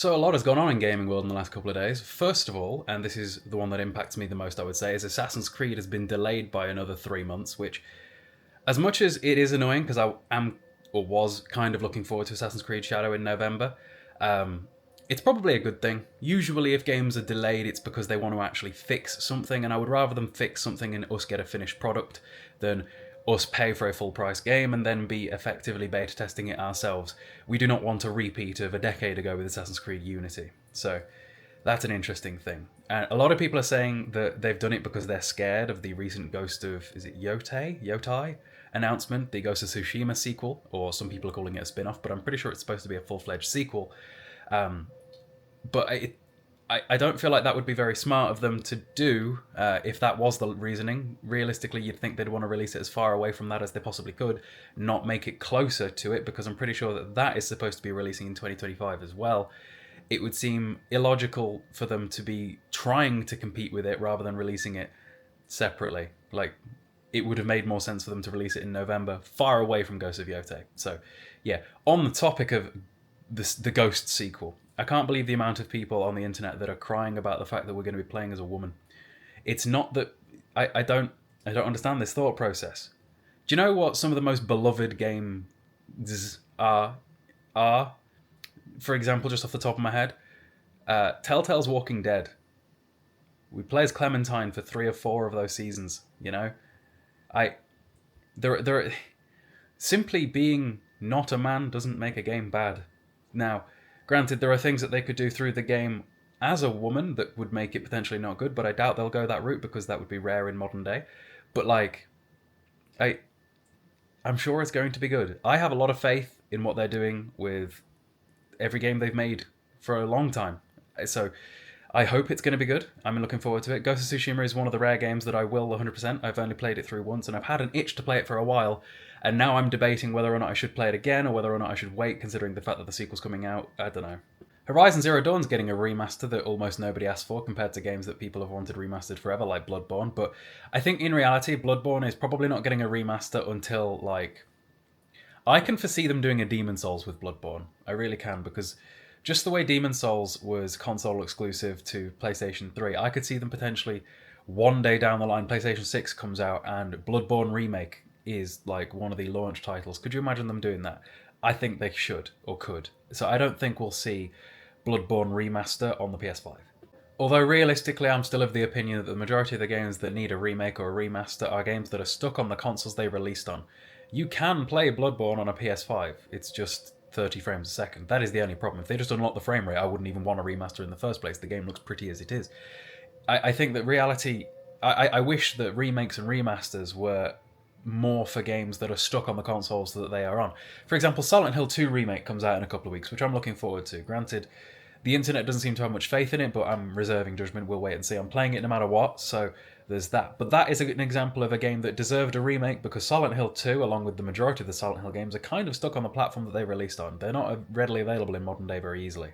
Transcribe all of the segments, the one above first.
So a lot has gone on in gaming world in the last couple of days. First of all, and this is the one that impacts me the most, I would say, is Assassin's Creed has been delayed by another 3 months. Which, as much as it is annoying, because I am or was kind of looking forward to Assassin's Creed Shadow in November, um, it's probably a good thing. Usually, if games are delayed, it's because they want to actually fix something, and I would rather them fix something and us get a finished product than us pay for a full price game and then be effectively beta testing it ourselves. We do not want a repeat of a decade ago with Assassin's Creed Unity. So that's an interesting thing. And a lot of people are saying that they've done it because they're scared of the recent Ghost of, is it Yotei announcement, the Ghost of Tsushima sequel, or some people are calling it a spin-off, but I'm pretty sure it's supposed to be a full-fledged sequel. But I don't feel like that would be very smart of them to do if that was the reasoning. Realistically, you'd think they'd want to release it as far away from that as they possibly could, not make it closer to it, because I'm pretty sure that that is supposed to be releasing in 2025 as well. It would seem illogical for them to be trying to compete with it rather than releasing it separately. Like, it would have made more sense for them to release it in November, far away from Ghost of Yotei. So, yeah, on the topic of the Ghost sequel, I can't believe the amount of people on the internet that are crying about the fact that we're going to be playing as a woman. It's not that I don't understand this thought process. Do you know what some of the most beloved games are? For example, just off the top of my head, Telltale's Walking Dead. We play as Clementine for 3 or 4 of those seasons. You know, there simply being not a man doesn't make a game bad. Now, granted, there are things that they could do through the game as a woman that would make it potentially not good, but I doubt they'll go that route because that would be rare in modern day. But like, I'm sure it's going to be good. I have a lot of faith in what they're doing with every game they've made for a long time. So I hope it's going to be good. I'm looking forward to it. Ghost of Tsushima is one of the rare games that I will 100%. I've only played it through once, and I've had an itch to play it for a while, and now I'm debating whether or not I should play it again, or whether or not I should wait, considering the fact that the sequel's coming out. I don't know. Horizon Zero Dawn's getting a remaster that almost nobody asked for, compared to games that people have wanted remastered forever, like Bloodborne, but I think in reality, Bloodborne is probably not getting a remaster until, like... I can foresee them doing a Demon's Souls with Bloodborne. I really can, because just the way Demon's Souls was console exclusive to PlayStation 3, I could see them potentially one day down the line, PlayStation 6 comes out and Bloodborne Remake is like one of the launch titles. Could you imagine them doing that? I think they should, or could. So I don't think we'll see Bloodborne Remaster on the PS5. Although realistically, I'm still of the opinion that the majority of the games that need a remake or a remaster are games that are stuck on the consoles they released on. You can play Bloodborne on a PS5, it's just 30 frames a second. That is the only problem. If they just unlock the frame rate, I wouldn't even want a remaster in the first place. The game looks pretty as it is. I think that reality... I wish that remakes and remasters were more for games that are stuck on the consoles that they are on. For example, Silent Hill 2 Remake comes out in a couple of weeks, which I'm looking forward to. Granted, the internet doesn't seem to have much faith in it, but I'm reserving judgment. We'll wait and see. I'm playing it no matter what, so there's that. But that is an example of a game that deserved a remake, because Silent Hill 2, along with the majority of the Silent Hill games, are kind of stuck on the platform that they released on. They're not readily available in modern day very easily.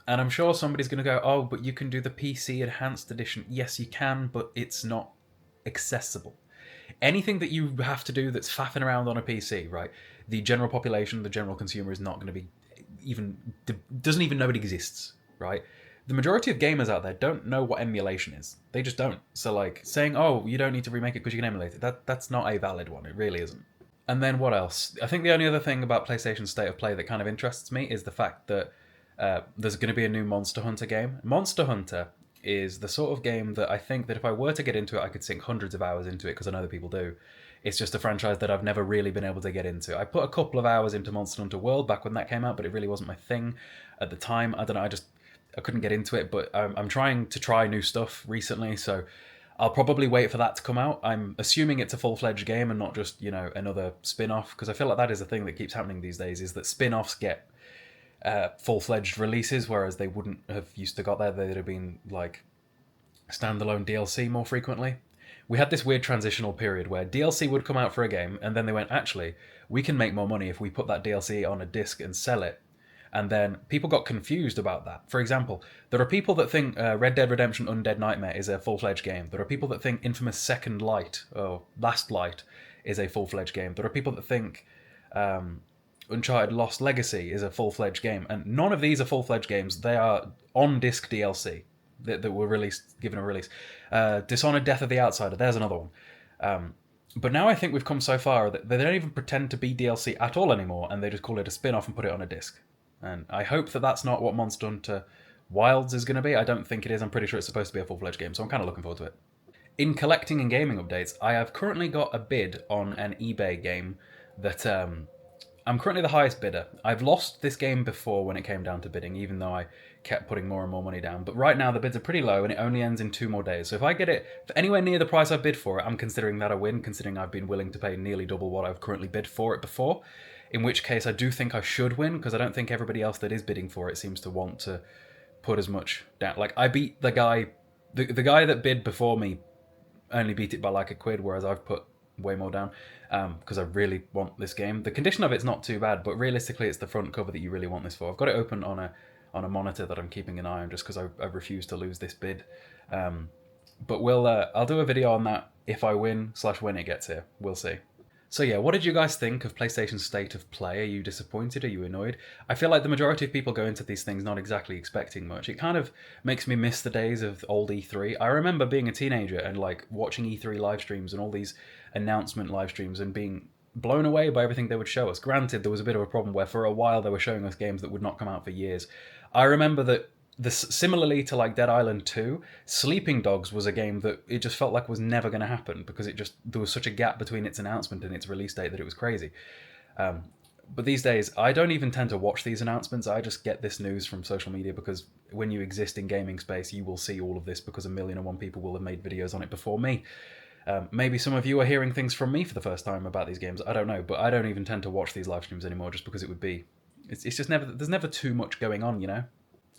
And I'm sure somebody's going to go, oh, but you can do the PC Enhanced Edition. Yes, you can, but it's not accessible. Anything that you have to do that's faffing around on a PC, right? The general population, the general consumer is not going to be doesn't even know it exists, right? The majority of gamers out there don't know what emulation is. They just don't. So like saying, oh, you don't need to remake it because you can emulate it, that's not a valid one. It really isn't. And then what else? I think the only other thing about PlayStation's State of Play that kind of interests me is the fact that there's going to be a new Monster Hunter game. Monster Hunter is the sort of game that I think that if I were to get into it, I could sink hundreds of hours into it, because I know that people do. It's just a franchise that I've never really been able to get into. I put a couple of hours into Monster Hunter World back when that came out, but it really wasn't my thing at the time. I don't know, I couldn't get into it, but I'm trying to try new stuff recently, so I'll probably wait for that to come out. I'm assuming it's a full-fledged game and not just, another spin-off, because I feel like that is a thing that keeps happening these days, is that spin-offs get full-fledged releases, whereas they wouldn't have used to got there. They'd have been like standalone DLC more frequently. We had this weird transitional period where DLC would come out for a game, and then they went, actually, we can make more money if we put that DLC on a disc and sell it. And then people got confused about that. For example, there are people that think Red Dead Redemption Undead Nightmare is a full-fledged game. There are people that think Infamous Second Light, or Last Light, is a full-fledged game. There are people that think Uncharted Lost Legacy is a full-fledged game, and none of these are full-fledged games. They are on-disc DLC that were released, given a release. Dishonored: Death of the Outsider, there's another one. But now I think we've come so far that they don't even pretend to be DLC at all anymore, and they just call it a spin-off and put it on a disc. And I hope that that's not what Monster Hunter Wilds is going to be. I don't think it is. I'm pretty sure it's supposed to be a full-fledged game, so I'm kind of looking forward to it. In collecting and gaming updates, I have currently got a bid on an eBay game that I'm currently the highest bidder. I've lost this game before when it came down to bidding, even though I kept putting more and more money down. But right now the bids are pretty low and it only ends in 2 more days. So if I get it for anywhere near the price I bid for it, I'm considering that a win, considering I've been willing to pay nearly double what I've currently bid for it before. In which case I do think I should win, because I don't think everybody else that is bidding for it seems to want to put as much down. Like, I beat the guy that bid before me only beat it by like £1, whereas I've put way more down because I really want this game. The condition of it's not too bad, but realistically it's the front cover that you really want this for. I've got it open on a monitor that I'm keeping an eye on just because I refuse to lose this bid. But I'll do a video on that if I win/when it gets here. We'll see. So yeah, what did you guys think of PlayStation's state of play? Are you disappointed? Are you annoyed? I feel like the majority of people go into these things not exactly expecting much. It kind of makes me miss the days of old E3. I remember being a teenager and like watching E3 live streams and all these announcement live streams and being blown away by everything they would show us. Granted, there was a bit of a problem where for a while they were showing us games that would not come out for years. I remember that similarly to like Dead Island 2, Sleeping Dogs was a game that it just felt like was never going to happen because there was such a gap between its announcement and its release date that it was crazy. But these days, I don't even tend to watch these announcements. I just get this news from social media because when you exist in gaming space, you will see all of this because 1,000,001 people will have made videos on it before me. Maybe some of you are hearing things from me for the first time about these games. I don't know, but I don't even tend to watch these live streams anymore just because it's just never, there's never too much going on, you know?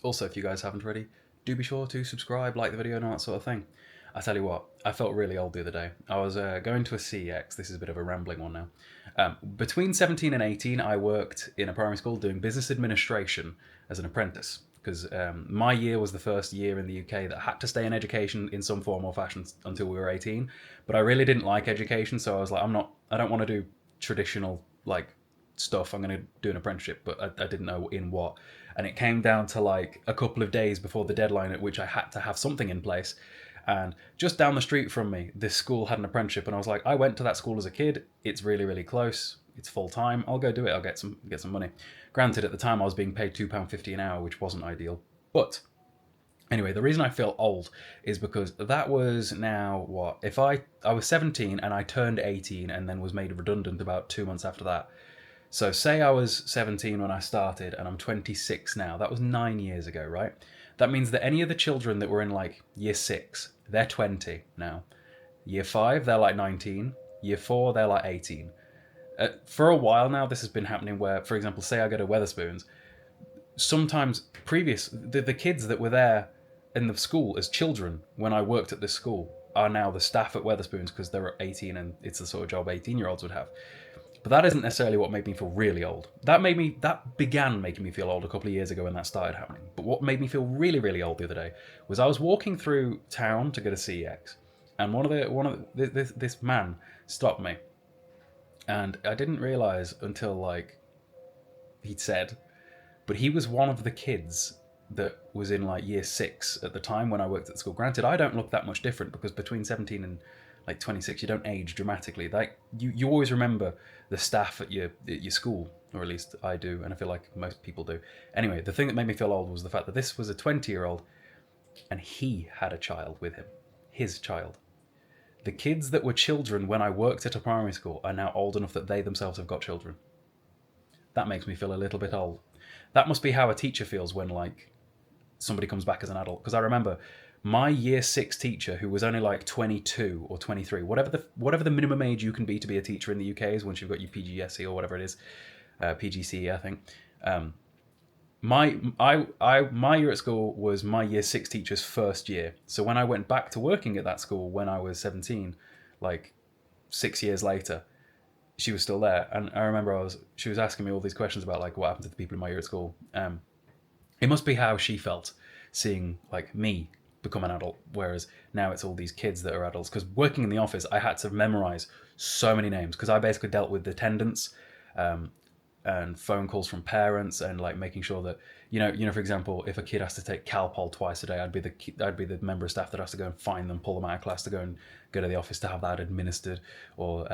Also, if you guys haven't already, do be sure to subscribe, like the video and all that sort of thing. I tell you what, I felt really old the other day. I was going to a CEX, this is a bit of a rambling one now. Between 17 and 18, I worked in a primary school doing business administration as an apprentice. Because my year was the first year in the UK that had to stay in education in some form or fashion until we were 18. But I really didn't like education, so I was like, I don't want to do traditional like stuff. I'm going to do an apprenticeship, but I didn't know in what. And it came down to like a couple of days before the deadline at which I had to have something in place. And just down the street from me, this school had an apprenticeship, and I was like, I went to that school as a kid. It's really, really close. It's full time. I'll go do it. I'll get some money. Granted, at the time I was being paid £2.50 an hour, which wasn't ideal. But anyway, the reason I feel old is because that was now what? If I was 17 and I turned 18 and then was made redundant about 2 months after that. So say I was 17 when I started and I'm 26 now. That was 9 years ago, right? That means that any of the children that were in like year 6, they're 20 now. Year 5, they're like 19. Year 4, they're like 18. For a while now, this has been happening where, for example, say I go to Wetherspoons, sometimes the kids that were there in the school as children when I worked at this school are now the staff at Wetherspoons because they're 18 and it's the sort of job 18-year-olds would have. But that isn't necessarily what made me feel really old. That began making me feel old a couple of years ago when that started happening. But what made me feel really, really old the other day was I was walking through town to go to CEX, and this man stopped me, and I didn't realize until like he'd said, but he was one of the kids that was in like year 6 at the time when I worked at school. Granted, I don't look that much different because between 17 and like 26, you don't age dramatically. Like you always remember the staff at your school, or at least I do, and I feel like most people do. Anyway, the thing that made me feel old was the fact that this was a 20-year-old, and he had a child with him, his child. The kids that were children when I worked at a primary school are now old enough that they themselves have got children. That makes me feel a little bit old. That must be how a teacher feels when like somebody comes back as an adult. Because I remember my year 6 teacher, who was only like 22 or 23, whatever the minimum age you can be to be a teacher in the UK is once you've got your PGCE or whatever it is, PGCE I think. My year at school was my year 6 teacher's first year. So when I went back to working at that school when I was 17, like 6 years later, she was still there. And I remember she was asking me all these questions about like what happened to the people in my year at school. It must be how she felt seeing like me become an adult, whereas now it's all these kids that are adults. Because working in the office, I had to memorize so many names because I basically dealt with attendance, and phone calls from parents, and like making sure that for example, if a kid has to take Calpol twice a day, I'd be the member of staff that has to go and find them, pull them out of class to go and go to the office to have that administered, or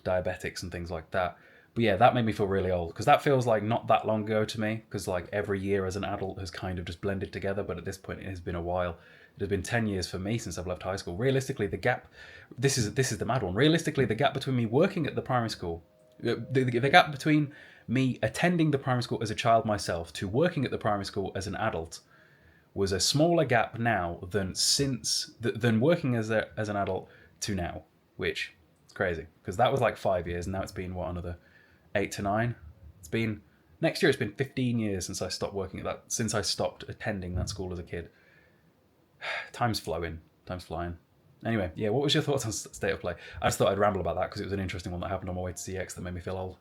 diabetics and things like that. But yeah, that made me feel really old, because that feels like not that long ago to me, because like every year as an adult has kind of just blended together. But at this point, it has been a while. It has been 10 years for me since I've left high school. Realistically, the gap, this is the mad one. Realistically, the gap between me working at the primary school, the gap between me attending the primary school as a child myself to working at the primary school as an adult, was a smaller gap now than working as an adult to now, which is crazy, because that was like 5 years, and now it's been another 8 to 9. It's been next year. It's been 15 years since I stopped working at that. Since I stopped attending that school as a kid. Time's flowing. Time's flying. Anyway, yeah. What was your thoughts on State of Play? I just thought I'd ramble about that because it was an interesting one that happened on my way to CX that made me feel old.